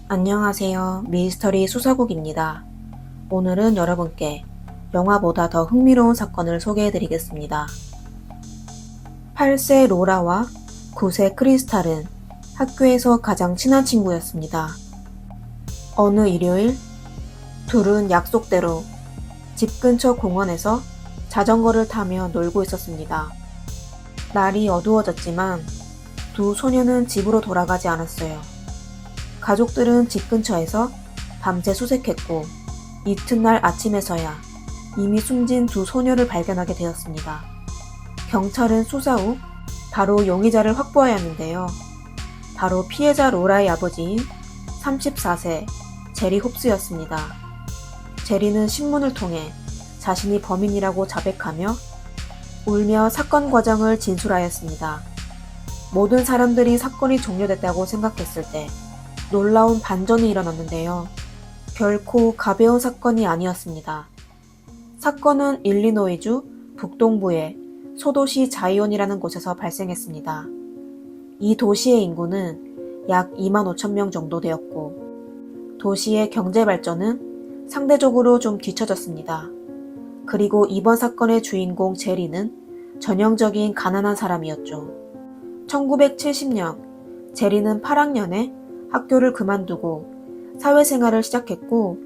안녕하세요. 미스터리 수사국입니다. 오늘은 여러분께 영화보다 더 흥미로운 사건을 소개해드리겠습니다. 8세 로라와 9세 크리스탈은 학교에서 가장 친한 친구였습니다. 어느 일요일, 둘은 약속대로 집 근처 공원에서 자전거를 타며 놀고 있었습니다. 날이 어두워졌지만 두 소녀는 집으로 돌아가지 않았어요. 가족들은 집 근처에서 밤새 수색했고 이튿날 아침에서야 이미 숨진 두 소녀를 발견하게 되었습니다. 경찰은 수사 후 바로 용의자를 확보해야 하는데요. 바로 피해자 로라의 아버지인 34세 제리 홉스였습니다. 제리는 신문을 통해 자신이 범인이라고 자백하며 울며 사건 과정을 진술하였습니다. 모든 사람들이 사건이 종료됐다고 생각했을 때 놀라운 반전이 일어났는데요. 결코 가벼운 사건이 아니었습니다. 사건은 일리노이주 북동부의 소도시 자이온이라는 곳에서 발생했습니다. 이 도시의 인구는 약 2만 5천 명 정도 되었고 도시의 경제 발전은 상대적으로 좀 뒤처졌습니다. 그리고 이번 사건의 주인공 제리는 전형적인 가난한 사람이었죠. 1970년 제리는 8학년에 학교를 그만두고 사회생활을 시작했고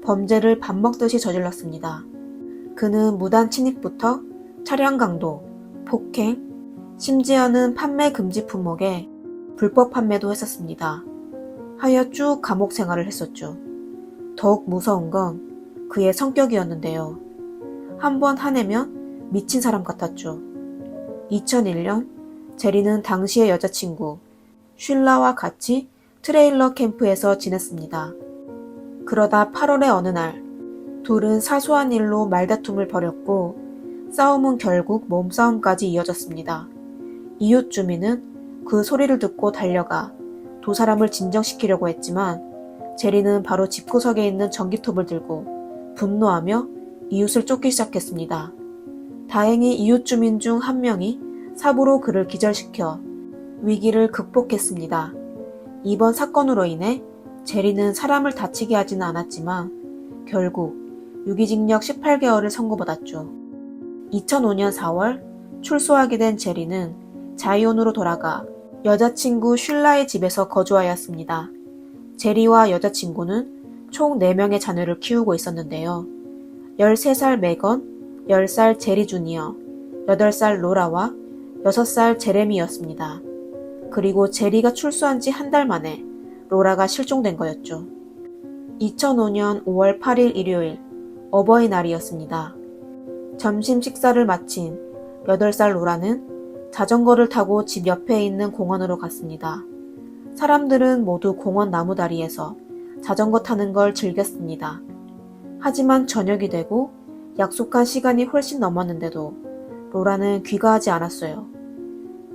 범죄를 밥 먹듯이 저질렀습니다. 그는 무단 침입부터 차량 강도, 폭행, 심지어는 판매 금지 품목의 불법 판매도 했었습니다. 하여 쭉 감옥 생활을 했었죠. 더욱 무서운 건 그의 성격이었는데요. 한번 화내면 미친 사람 같았죠. 2001년 제리는 당시의 여자친구 쉴라와 같이 트레일러 캠프에서 지냈습니다. 그러다 8월의 어느 날 둘은 사소한 일로 말다툼을 벌였고 싸움은 결국 몸싸움까지 이어졌습니다. 이웃 주민은 그 소리를 듣고 달려가 두 사람을 진정시키려고 했지만 제리는 바로 집구석에 있는 전기톱을 들고 분노하며 이웃을 쫓기 시작했습니다. 다행히 이웃 주민 중 한 명이 삽으로 그를 기절시켜 위기를 극복했습니다. 이번 사건으로 인해 제리는 사람을 다치게 하지는 않았지만 결국 유기징역 18개월을 선고받았죠. 2005년 4월 출소하게 된 제리는 자이온으로 돌아가 여자친구 쉴라의 집에서 거주하였습니다. 제리와 여자친구는 총 4명의 자녀를 키우고 있었는데요. 13살 메건, 10살 제리 주니어, 8살 로라와 6살 제레미였습니다. 그리고 제리가 출소한 지 한 달 만에 로라가 실종된 거였죠. 2005년 5월 8일 일요일 어버이날이었습니다. 점심 식사를 마친 8살 로라는 자전거를 타고 집 옆에 있는 공원으로 갔습니다. 사람들은 모두 공원 나무다리에서 자전거 타는 걸 즐겼습니다. 하지만 저녁이 되고 약속한 시간이 훨씬 넘었는데도 로라는 귀가하지 않았어요.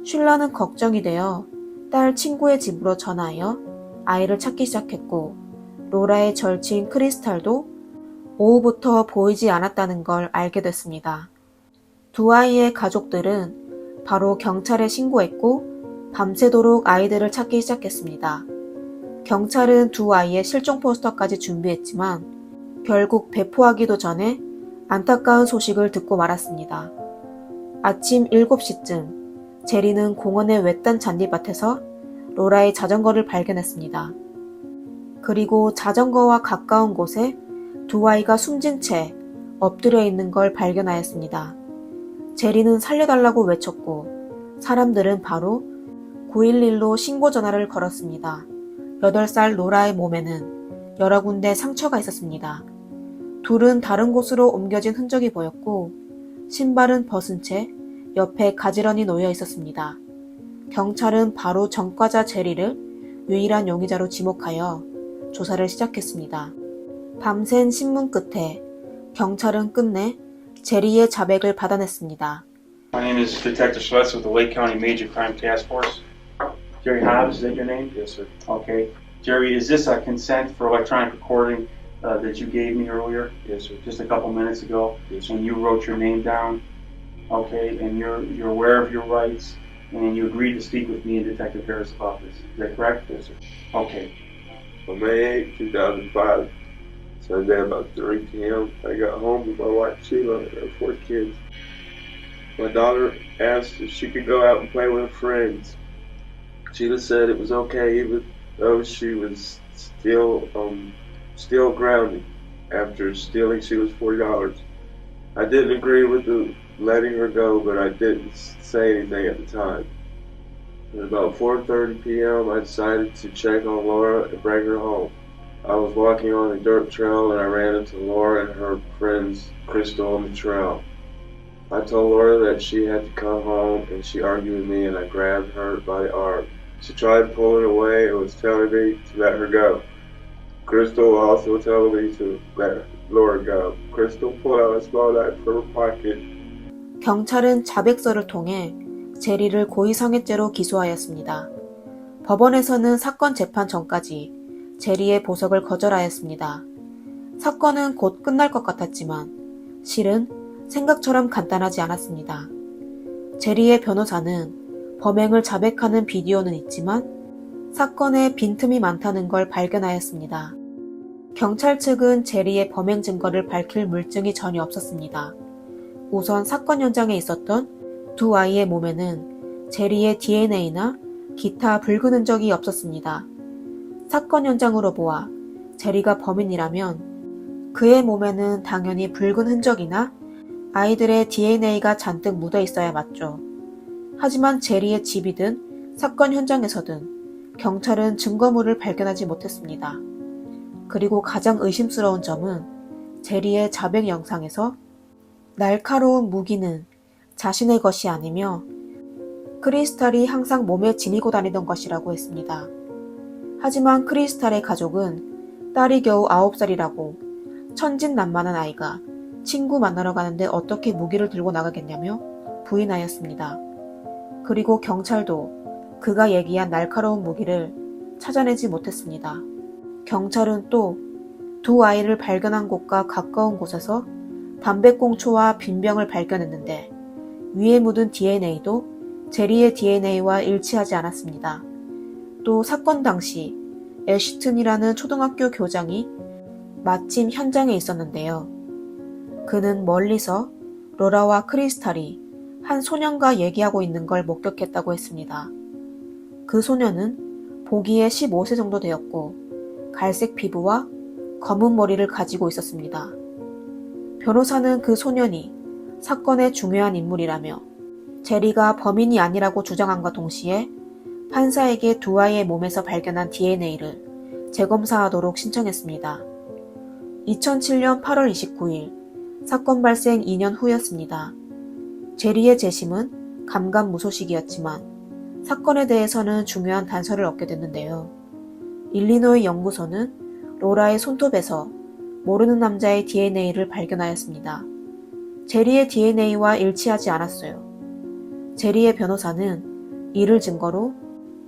쉴라는 걱정이 되어 딸 친구의 집으로 전화하여 아이를 찾기 시작했고 로라의 절친 크리스탈도 오후부터 보이지 않았다는 걸 알게 됐습니다. 두 아이의 가족들은 바로 경찰에 신고했고 밤새도록 아이들을 찾기 시작했습니다. 경찰은 두 아이의 실종 포스터까지 준비했지만 결국 배포하기도 전에 안타까운 소식을 듣고 말았습니다. 아침 7시쯤 제리는 공원의 외딴 잔디밭에서 로라의 자전거를 발견했습니다. 그리고 자전거와 가까운 곳에 두 아이가 숨진 채 엎드려 있는 걸 발견하였습니다. 제리는 살려달라고 외쳤고 사람들은 바로 911로 신고 전화를 걸었습니다. 8살 로라의 몸에는 여러 군데 상처가 있었습니다. 둘은 다른 곳으로 옮겨진 흔적이 보였고 신발은 벗은 채 옆에 가지런히 놓여 있었습니다. 경찰은 바로 전과자 제리를 유일한 용의자로 지목하여 조사를 시작했습니다. 밤샌 신문 끝에 경찰은 끝내 제리의 자백을 받아냈습니다. My name is Detective Schwetz with the Lake County Major Crime Task Force. Jerry Hobbs, is that your name? Yes, sir. Okay. Jerry, is this a consent for electronic recording that you gave me earlier? Yes, sir. Just a couple minutes ago? Yes, sir. And you wrote your name down? Okay, and you're aware of your rights, and you agreed to speak with me in Detective Harris' office. Is that correct? Yes, sir. Okay. On May 8, 2005, Sunday about 3 p.m., I got home with my wife Sheila and our 4 kids. My daughter asked if she could go out and play with her friends. Sheila said it was okay even though she was still grounded after stealing Sheila's $40. I didn't agree with the letting her go, but I didn't say anything at the time. At about 4:30 p.m., I decided to check on Laura and bring her home. I was walking on a dirt trail and I ran into Laura and her friends Crystal on the trail. I told Laura that she had to come home and she argued with me and I grabbed her by the arm. She tried pulling away and was telling me to let her go. Crystal also told me to let Laura go. Crystal pulled out a small knife from her pocket. 경찰은 자백서를 통해 제리를 고의성애죄로 기소하였습니다. 법원에서는 사건 재판 전까지 제리의 보석을 거절하였습니다. 사건은 곧 끝날 것 같았지만 실은 생각처럼 간단하지 않았습니다. 제리의 변호사는 범행을 자백하는 비디오는 있지만 사건에 빈틈이 많다는 걸 발견하였습니다. 경찰 측은 제리의 범행 증거를 밝힐 물증이 전혀 없었습니다. 우선 사건 현장에 있었던 두 아이의 몸에는 제리의 DNA나 기타 붉은 흔적이 없었습니다. 사건 현장으로 보아 제리가 범인이라면 그의 몸에는 당연히 붉은 흔적이나 아이들의 DNA가 잔뜩 묻어 있어야 맞죠. 하지만 제리의 집이든 사건 현장에서든 경찰은 증거물을 발견하지 못했습니다. 그리고 가장 의심스러운 점은 제리의 자백 영상에서 날카로운 무기는 자신의 것이 아니며 크리스탈이 항상 몸에 지니고 다니던 것이라고 했습니다. 하지만 크리스탈의 가족은 딸이 겨우 9살이라고 천진난만한 아이가 친구 만나러 가는데 어떻게 무기를 들고 나가겠냐며 부인하였습니다. 그리고 경찰도 그가 얘기한 날카로운 무기를 찾아내지 못했습니다. 경찰은 또 두 아이를 발견한 곳과 가까운 곳에서 담배꽁초와 빈병을 발견했는데 위에 묻은 DNA도 제리의 DNA와 일치하지 않았습니다. 또 사건 당시 애쉬튼이라는 초등학교 교장이 마침 현장에 있었는데요. 그는 멀리서 로라와 크리스탈이 한 소년과 얘기하고 있는 걸 목격했다고 했습니다. 그 소년은 보기에 15세 정도 되었고 갈색 피부와 검은 머리를 가지고 있었습니다. 변호사는 그 소년이 사건의 중요한 인물이라며 제리가 범인이 아니라고 주장함과 동시에 판사에게 두 아이의 몸에서 발견한 DNA를 재검사하도록 신청했습니다. 2007년 8월 29일 사건 발생 2년 후였습니다. 제리의 재심은 감감무소식이었지만 사건에 대해서는 중요한 단서를 얻게 됐는데요. 일리노이 연구소는 로라의 손톱에서 모르는 남자의 DNA를 발견하였습니다. 제리의 DNA와 일치하지 않았어요. 제리의 변호사는 이를 증거로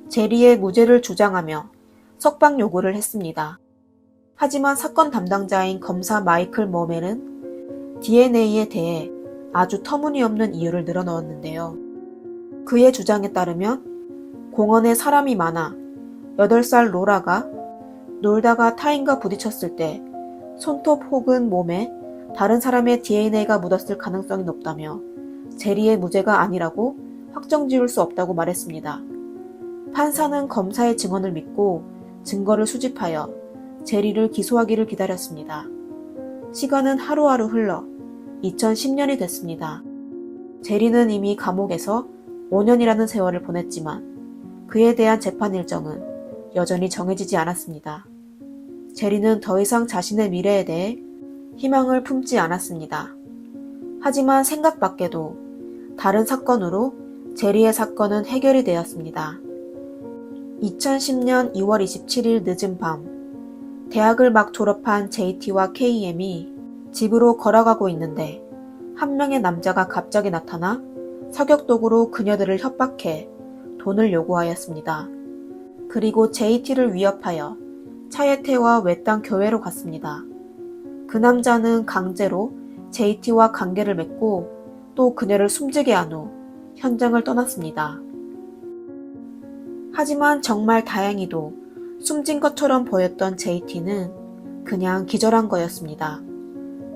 제리의 무죄를 주장하며 석방 요구를 했습니다. 하지만 사건 담당자인 검사 마이클 머멜은 DNA에 대해 아주 터무니없는 이유를 늘어놓았는데요. 그의 주장에 따르면 공원에 사람이 많아 8살 로라가 놀다가 타인과 부딪혔을 때 손톱 혹은 몸에 다른 사람의 DNA가 묻었을 가능성이 높다며 제리의 무죄가 아니라고 확정지을 수 없다고 말했습니다. 판사는 검사의 증언을 믿고 증거를 수집하여 제리를 기소하기를 기다렸습니다. 시간은 하루하루 흘러 2010년이 됐습니다. 제리는 이미 감옥에서 5년이라는 세월을 보냈지만 그에 대한 재판 일정은 여전히 정해지지 않았습니다. 제리는 더 이상 자신의 미래에 대해 희망을 품지 않았습니다. 하지만 생각 밖에도 다른 사건으로 제리의 사건은 해결이 되었습니다. 2010년 2월 27일 늦은 밤, 대학을 막 졸업한 JT와 KM이 집으로 걸어가고 있는데 한 명의 남자가 갑자기 나타나 사격독으로 그녀들을 협박해 돈을 요구하였습니다. 그리고 JT를 위협하여 차에 태워 외딴 교회로 갔습니다. 그 남자는 강제로 JT와 관계를 맺고 또 그녀를 숨지게 한 후 현장을 떠났습니다. 하지만 정말 다행히도 숨진 것처럼 보였던 JT는 그냥 기절한 거였습니다.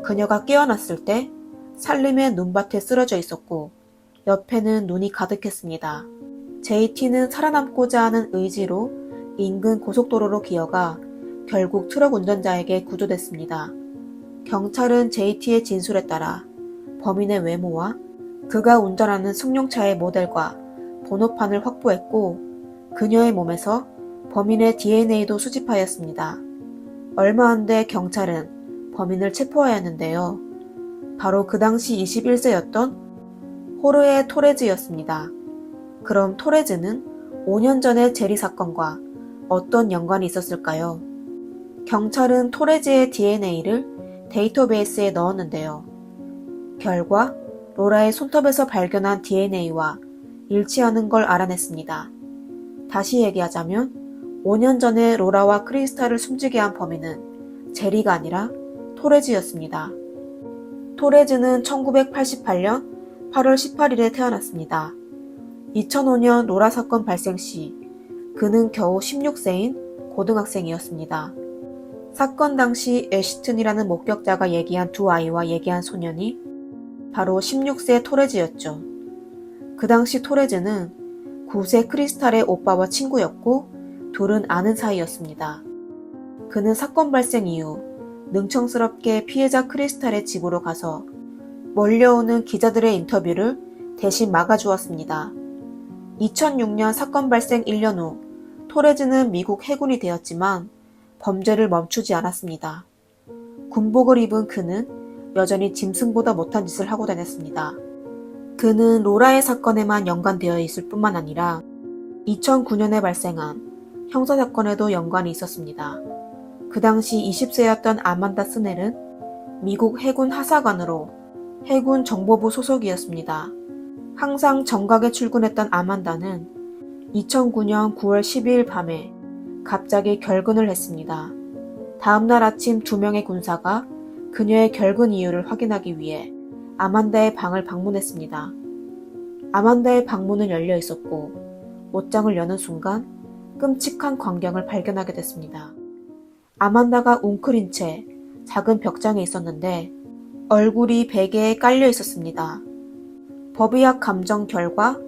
그녀가 깨어났을 때 살림의 눈밭에 쓰러져 있었고 옆에는 눈이 가득했습니다. JT는 살아남고자 하는 의지로 인근 고속도로로 기어가 결국 트럭 운전자에게 구조됐습니다. 경찰은 JT의 진술에 따라 범인의 외모와 그가 운전하는 승용차의 모델과 번호판을 확보했고 그녀의 몸에서 범인의 DNA도 수집하였습니다. 얼마 안 돼 경찰은 범인을 체포하였는데요. 바로 그 당시 21세였던 호르헤 토레즈였습니다. 그럼 토레즈는 5년 전의 제리 사건과 어떤 연관이 있었을까요? 경찰은 토레즈의 DNA를 데이터베이스에 넣었는데요. 결과 로라의 손톱에서 발견한 DNA와 일치하는 걸 알아냈습니다. 다시 얘기하자면 5년 전에 로라와 크리스탈을 숨지게 한 범인은 제리가 아니라 토레즈였습니다. 토레즈는 1988년 8월 18일에 태어났습니다. 2005년 로라 사건 발생 시 그는 겨우 16세인 고등학생이었습니다. 사건 당시 애시튼이라는 목격자가 얘기한 두 아이와 얘기한 소년이 바로 16세 토레즈였죠. 그 당시 토레즈는 9세 크리스탈의 오빠와 친구였고 둘은 아는 사이였습니다. 그는 사건 발생 이후 능청스럽게 피해자 크리스탈의 집으로 가서 몰려오는 기자들의 인터뷰를 대신 막아주었습니다. 2006년 사건 발생 1년 후 토레즈는 미국 해군이 되었지만 범죄를 멈추지 않았습니다. 군복을 입은 그는 여전히 짐승보다 못한 짓을 하고 다녔습니다. 그는 로라의 사건에만 연관되어 있을 뿐만 아니라 2009년에 발생한 형사사건에도 연관이 있었습니다. 그 당시 20세였던 아만다 스넬은 미국 해군 하사관으로 해군 정보부 소속이었습니다. 항상 정각에 출근했던 아만다는 2009년 9월 12일 밤에 갑자기 결근을 했습니다. 다음날 아침 2명의 군사가 그녀의 결근 이유를 확인하기 위해 아만다의 방을 방문했습니다. 아만다의 방문은 열려 있었고 옷장을 여는 순간 끔찍한 광경을 발견하게 됐습니다. 아만다가 웅크린 채 작은 벽장에 있었는데 얼굴이 베개에 깔려 있었습니다. 법의학 감정 결과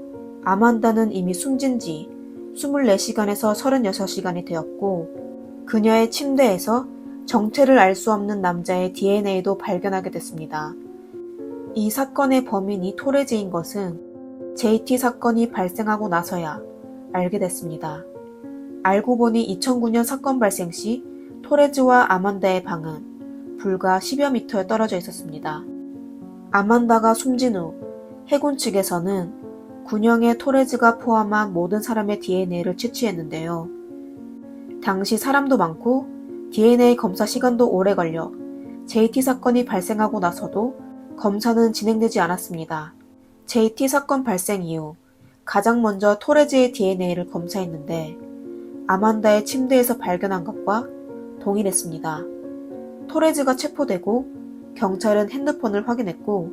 아만다는 이미 숨진 지 24시간에서 36시간이 되었고 그녀의 침대에서 정체를 알 수 없는 남자의 DNA도 발견하게 됐습니다. 이 사건의 범인이 토레즈인 것은 JT 사건이 발생하고 나서야 알게 됐습니다. 알고 보니 2009년 사건 발생 시 토레즈와 아만다의 방은 불과 10여 미터에 떨어져 있었습니다. 아만다가 숨진 후 해군 측에서는 군형의 토레즈가 포함한 모든 사람의 DNA를 채취했는데요. 당시 사람도 많고 DNA 검사 시간도 오래 걸려 JT 사건이 발생하고 나서도 검사는 진행되지 않았습니다. JT 사건 발생 이후 가장 먼저 토레즈의 DNA를 검사했는데 아만다의 침대에서 발견한 것과 동일했습니다. 토레즈가 체포되고 경찰은 핸드폰을 확인했고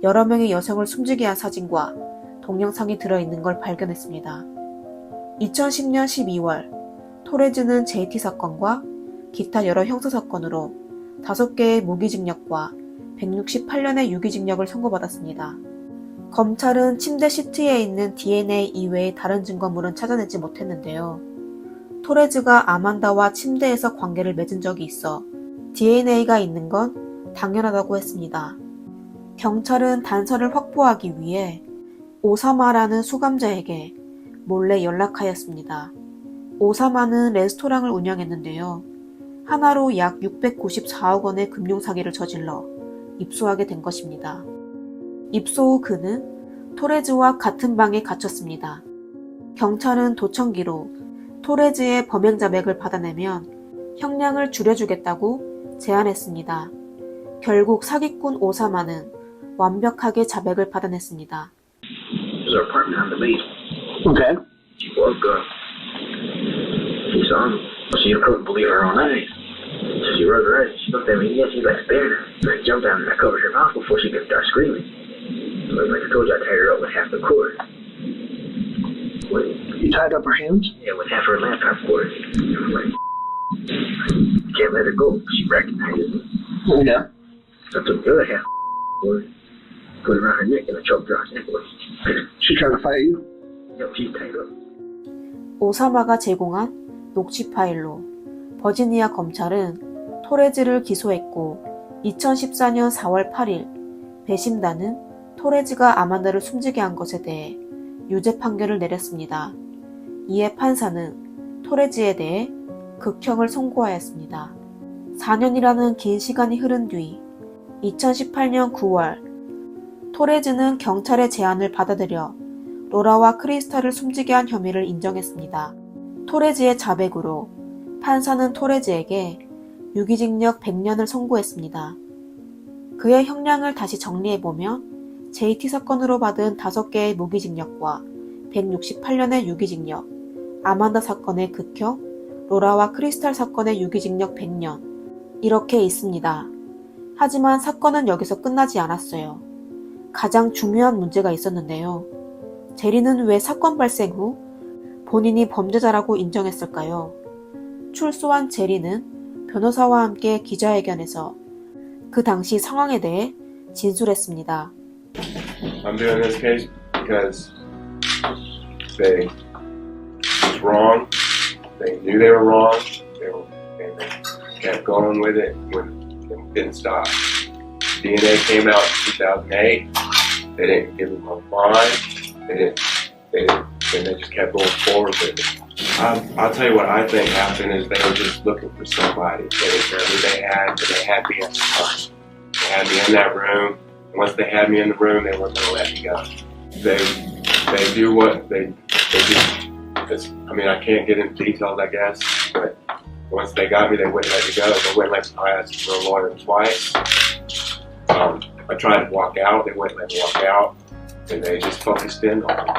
여러 명의 여성을 숨지게 한 사진과 동영상이 들어있는 걸 발견했습니다. 2010년 12월 토레즈는 JT 사건과 기타 여러 형사사건으로 5개의 무기징역과 168년의 유기징역을 선고받았습니다. 검찰은 침대 시트에 있는 DNA 이외의 다른 증거물은 찾아내지 못했는데요. 토레즈가 아만다와 침대에서 관계를 맺은 적이 있어 DNA가 있는 건 당연하다고 했습니다. 경찰은 단서를 확보하기 위해 오사마라는 수감자에게 몰래 연락하였습니다. 오사마는 레스토랑을 운영했는데요. 하나로 약 694억 원의 금융사기를 저질러 입소하게 된 것입니다. 입소 후 그는 토레즈와 같은 방에 갇혔습니다. 경찰은 도청기로 토레즈의 범행 자백을 받아내면 형량을 줄여주겠다고 제안했습니다. 결국 사기꾼 오사마는 완벽하게 자백을 받아냈습니다. There's our apartment on the beach. Okay. She woke up. She saw him. She couldn't believe her own eyes. So she rose her eyes. She looked at me. Yeah, she like staring at me. So I jumped down and I covered her mouth before she could start screaming. So like I told you, I tied her up with half the cord. When You tied up her hands? Yeah, with half her laptop cord. Like, can't let her go. She recognizes me. Oh, yeah? So I took the other half cord, put it around her neck, and I choked her on necklace. She trying to fight you? Yep, she's tied up. 오사마가 제공한 녹취 파일로 버지니아 검찰은 토레즈를 기소했고 2014년 4월 8일 배심단은 토레즈가 아만다를 숨지게 한 것에 대해 유죄 판결을 내렸습니다. 이에 판사는 토레즈에 대해 극형을 선고하였습니다. 4년이라는 긴 시간이 흐른 뒤 2018년 9월 토레즈는 경찰의 제안을 받아들여 로라와 크리스탈을 숨지게 한 혐의를 인정했습니다. 토레즈의 자백으로 판사는 토레즈에게 유기징역 100년을 선고했습니다. 그의 형량을 다시 정리해보면 JT 사건으로 받은 5개의 무기징역과 168년의 유기징역, 아만다 사건의 극형, 로라와 크리스탈 사건의 유기징역 100년 이렇게 있습니다. 하지만 사건은 여기서 끝나지 않았어요. 가장 중요한 문제가 있었는데요. 제리는 왜 사건 발생 후 본인이 범죄자라고 인정했을까요? 출소한 제리는 변호사와 함께 기자회견에서 그 당시 상황에 대해 진술했습니다. I'm doing this case because they was wrong. They knew they were wrong. And they kept going with it when it didn't stop. DNA came out in 2008. They didn't give them a fine. And they just kept going forward with it. I'll tell you what I think happened is they were just looking for somebody. They didn't care who they had, but they had me at the time. They had me in that room. And once they had me in the room, they weren't going to let me go. They do what they do. I mean, I can't get into details, I guess, but once they got me, they wouldn't let me go. They wouldn't let me. I asked for a lawyer twice. I tried to walk out. They wouldn't let me walk out. And they just focused in on me.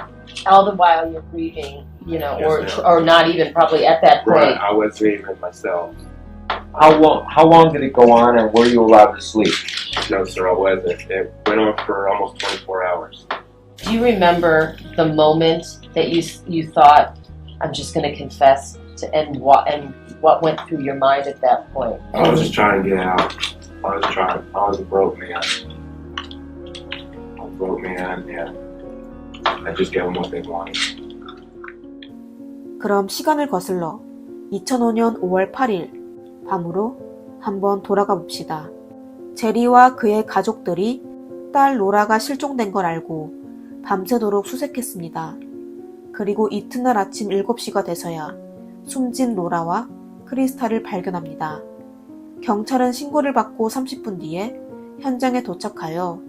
All the while you're grieving, you know, Yes, ma'am. or not even probably at that point. Right, I wasn't even myself. How long did it go on, and were you allowed to sleep? No, sir, I wasn't. It went on for almost 24 hours. Do you remember the moment that you thought, I'm just going to confess to, and what went through your mind at that point? I was just trying to get out. I was a broke man. Yeah. I just gave them what they wanted. 그럼 시간을 거슬러 2005년 5월 8일 밤으로 한번 돌아가 봅시다. 제리와 그의 가족들이 딸 로라가 실종된 걸 알고 밤새도록 수색했습니다. 그리고 이튿날 아침 7시가 돼서야 숨진 로라와 크리스탈을 발견합니다. 경찰은 신고를 받고 30분 뒤에 현장에 도착하여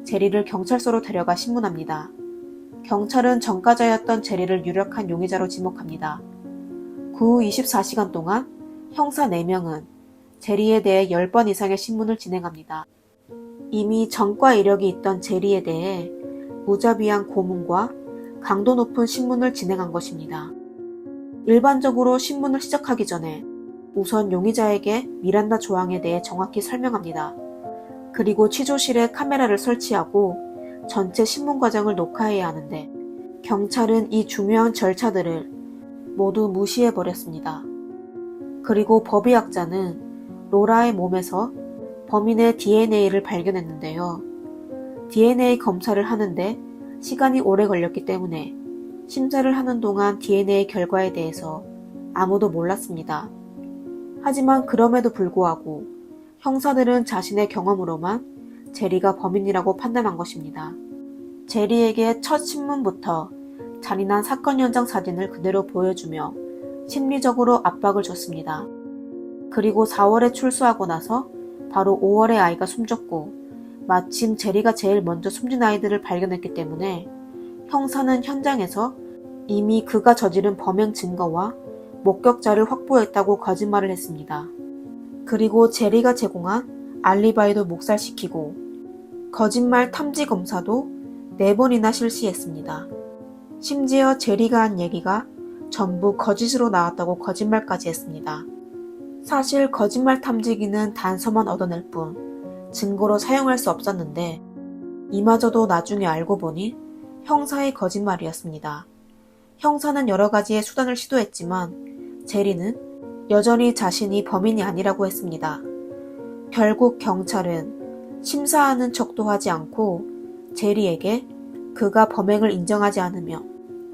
제리를 경찰서로 데려가 신문합니다. 경찰은 전과자였던 제리를 유력한 용의자로 지목합니다. 그 후 24시간 동안 형사 4명은 제리에 대해 10번 이상의 신문을 진행합니다. 이미 전과 이력이 있던 제리에 대해 무자비한 고문과 강도 높은 신문을 진행한 것입니다. 일반적으로 신문을 시작하기 전에 우선 용의자에게 미란다 조항에 대해 정확히 설명합니다. 그리고 취조실에 카메라를 설치하고 전체 신문 과정을 녹화해야 하는데 경찰은 이 중요한 절차들을 모두 무시해버렸습니다. 그리고 법의학자는 로라의 몸에서 범인의 DNA를 발견했는데요. DNA 검사를 하는데 시간이 오래 걸렸기 때문에 심사를 하는 동안 DNA 결과에 대해서 아무도 몰랐습니다. 하지만 그럼에도 불구하고 형사들은 자신의 경험으로만 제리가 범인이라고 판단한 것입니다. 제리에게 첫 신문부터 잔인한 사건 현장 사진을 그대로 보여주며 심리적으로 압박을 줬습니다. 그리고 4월에 출소하고 나서 바로 5월에 아이가 숨졌고 마침 제리가 제일 먼저 숨진 아이들을 발견했기 때문에 형사는 현장에서 이미 그가 저지른 범행 증거와 목격자를 확보했다고 거짓말을 했습니다. 그리고 제리가 제공한 알리바이도 묵살시키고 거짓말 탐지 검사도 4번이나 실시했습니다. 심지어 제리가 한 얘기가 전부 거짓으로 나왔다고 거짓말까지 했습니다. 사실 거짓말 탐지기는 단서만 얻어낼 뿐 증거로 사용할 수 없었는데 이마저도 나중에 알고 보니 형사의 거짓말이었습니다. 형사는 여러 가지의 수단을 시도했지만 제리는 여전히 자신이 범인이 아니라고 했습니다. 결국 경찰은 심사하는 척도 하지 않고 제리에게 그가 범행을 인정하지 않으며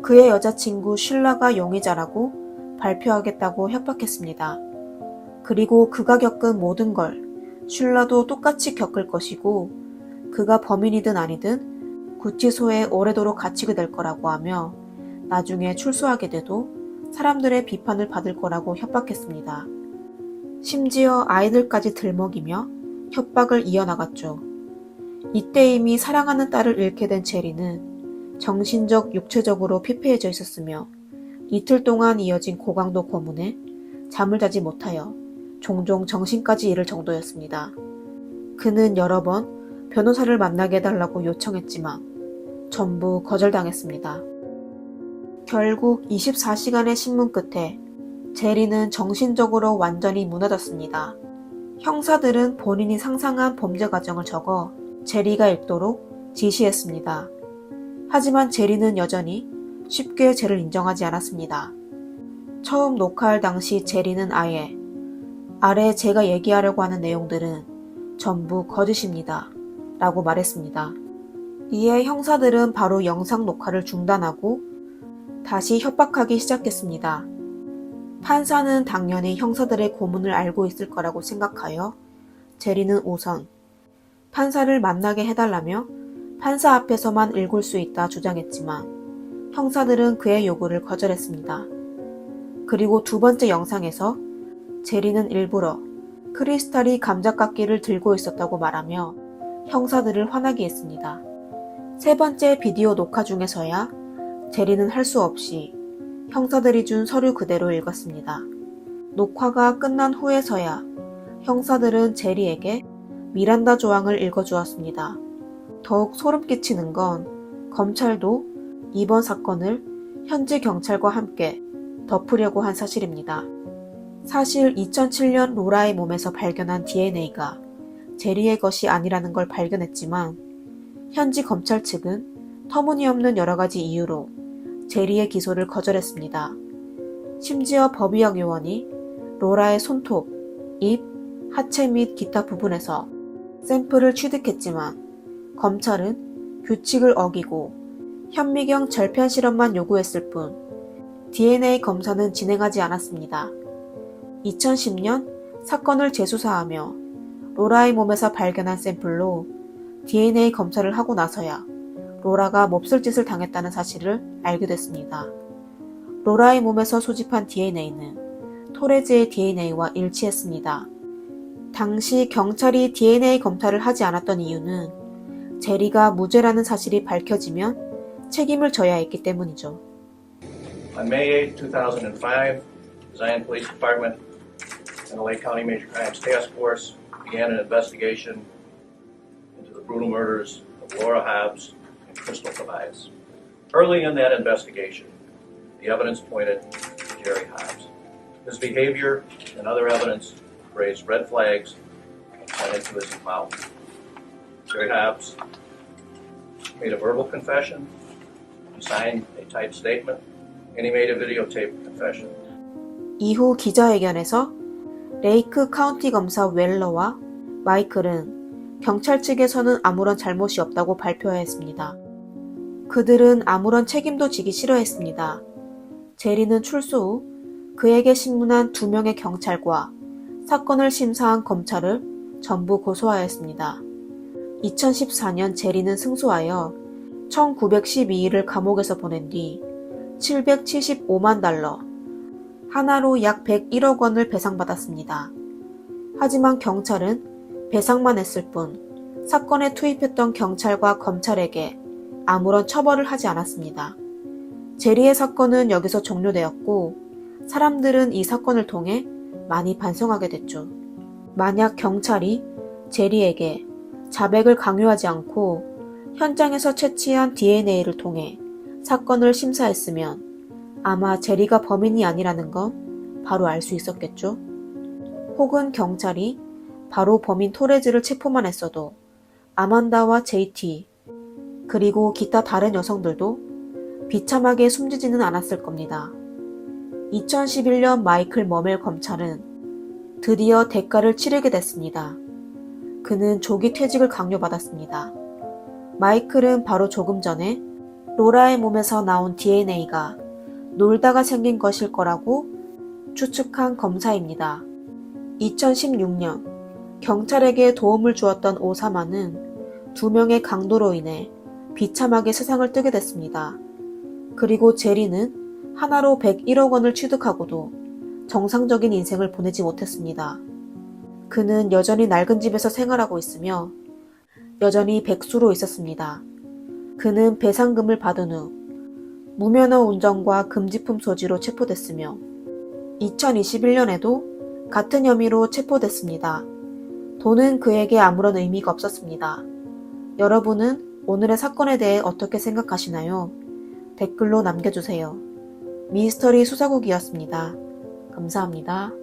그의 여자친구 슐라가 용의자라고 발표하겠다고 협박했습니다. 그리고 그가 겪은 모든 걸 슐라도 똑같이 겪을 것이고 그가 범인이든 아니든 구치소에 오래도록 갇히게 될 거라고 하며 나중에 출소하게 돼도 사람들의 비판을 받을 거라고 협박했습니다. 심지어 아이들까지 들먹이며 협박을 이어나갔죠. 이때 이미 사랑하는 딸을 잃게 된 제리는 정신적, 육체적으로 피폐해져 있었으며 이틀 동안 이어진 고강도 고문에 잠을 자지 못하여 종종 정신까지 잃을 정도였습니다. 그는 여러 번 변호사를 만나게 해달라고 요청했지만 전부 거절당했습니다. 결국 24시간의 신문 끝에 제리는 정신적으로 완전히 무너졌습니다. 형사들은 본인이 상상한 범죄 과정을 적어 제리가 읽도록 지시했습니다. 하지만 제리는 여전히 쉽게 죄를 인정하지 않았습니다. 처음 녹화할 당시 제리는 아래 제가 얘기하려고 하는 내용들은 전부 거짓입니다. 라고 말했습니다. 이에 형사들은 바로 영상 녹화를 중단하고 다시 협박하기 시작했습니다. 판사는 당연히 형사들의 고문을 알고 있을 거라고 생각하여 제리는 우선 판사를 만나게 해달라며 판사 앞에서만 읽을 수 있다 주장했지만 형사들은 그의 요구를 거절했습니다. 그리고 두 번째 영상에서 제리는 일부러 크리스탈이 감자깎이를 들고 있었다고 말하며 형사들을 화나게 했습니다. 세 번째 비디오 녹화 중에서야 제리는 할 수 없이 형사들이 준 서류 그대로 읽었습니다. 녹화가 끝난 후에서야 형사들은 제리에게 미란다 조항을 읽어주었습니다. 더욱 소름 끼치는 건 검찰도 이번 사건을 현지 경찰과 함께 덮으려고 한 사실입니다. 사실 2007년 로라의 몸에서 발견한 DNA가 제리의 것이 아니라는 걸 발견했지만 현지 검찰 측은 터무니없는 여러 가지 이유로 제리의 기소를 거절했습니다. 심지어 법의학 요원이 로라의 손톱, 입, 하체 및 기타 부분에서 샘플을 취득했지만 검찰은 규칙을 어기고 현미경 절편 실험만 요구했을 뿐 DNA 검사는 진행하지 않았습니다. 2010년 사건을 재수사하며 로라의 몸에서 발견한 샘플로 DNA 검사를 하고 나서야 로라가 몹쓸 짓을 당했다는 사실을 알게 됐습니다. 로라의 몸에서 소집한 DNA는 토레즈의 DNA와 일치했습니다. 당시 경찰이 DNA 검사를 하지 않았던 이유는 제리가 무죄라는 사실이 밝혀지면 책임을 져야 했기 때문이죠. On May 8, 2005, the Zion Police Department and the Lake County Major Crimes Task Force began an investigation into the brutal murders of Laura Hobbs and Crystal Tobias. Early in that investigation, the evidence pointed to Jerry Hobbs. His behavior and other evidence raised red flags and pointed to his mouth. Jerry Hobbs made a verbal confession, he signed a typed statement, and he made a videotaped confession. 이후 기자회견에서 레이크 카운티 검사 웰러와 마이클은 경찰 측에서는 아무런 잘못이 없다고 발표했습니다. 그들은 아무런 책임도 지기 싫어했습니다. 제리는 출소 후 그에게 신문한 2명의 경찰과 사건을 심사한 검찰을 전부 고소하였습니다. 2014년 제리는 승소하여 1912일을 감옥에서 보낸 뒤 $775만, 하나로 약 101억 원을 배상받았습니다. 하지만 경찰은 배상만 했을 뿐 사건에 투입했던 경찰과 검찰에게 아무런 처벌을 하지 않았습니다. 제리의 사건은 여기서 종료되었고 사람들은 이 사건을 통해 많이 반성하게 됐죠. 만약 경찰이 제리에게 자백을 강요하지 않고 현장에서 채취한 DNA를 통해 사건을 심사했으면 아마 제리가 범인이 아니라는 건 바로 알 수 있었겠죠. 혹은 경찰이 바로 범인 토레즈를 체포만 했어도 아만다와 JT 그리고 기타 다른 여성들도 비참하게 숨지지는 않았을 겁니다. 2011년 마이클 머멜 검찰은 드디어 대가를 치르게 됐습니다. 그는 조기 퇴직을 강요받았습니다. 마이클은 바로 조금 전에 로라의 몸에서 나온 DNA가 놀다가 생긴 것일 거라고 추측한 검사입니다. 2016년 경찰에게 도움을 주었던 오사마는 2명의 강도로 인해 비참하게 세상을 뜨게 됐습니다. 그리고 제리는 하나로 101억 원을 취득하고도 정상적인 인생을 보내지 못했습니다. 그는 여전히 낡은 집에서 생활하고 있으며 여전히 백수로 있었습니다. 그는 배상금을 받은 후 무면허 운전과 금지품 소지로 체포됐으며 2021년에도 같은 혐의로 체포됐습니다. 돈은 그에게 아무런 의미가 없었습니다. 여러분은 오늘의 사건에 대해 어떻게 생각하시나요? 댓글로 남겨주세요. 미스터리 수사국이었습니다. 감사합니다.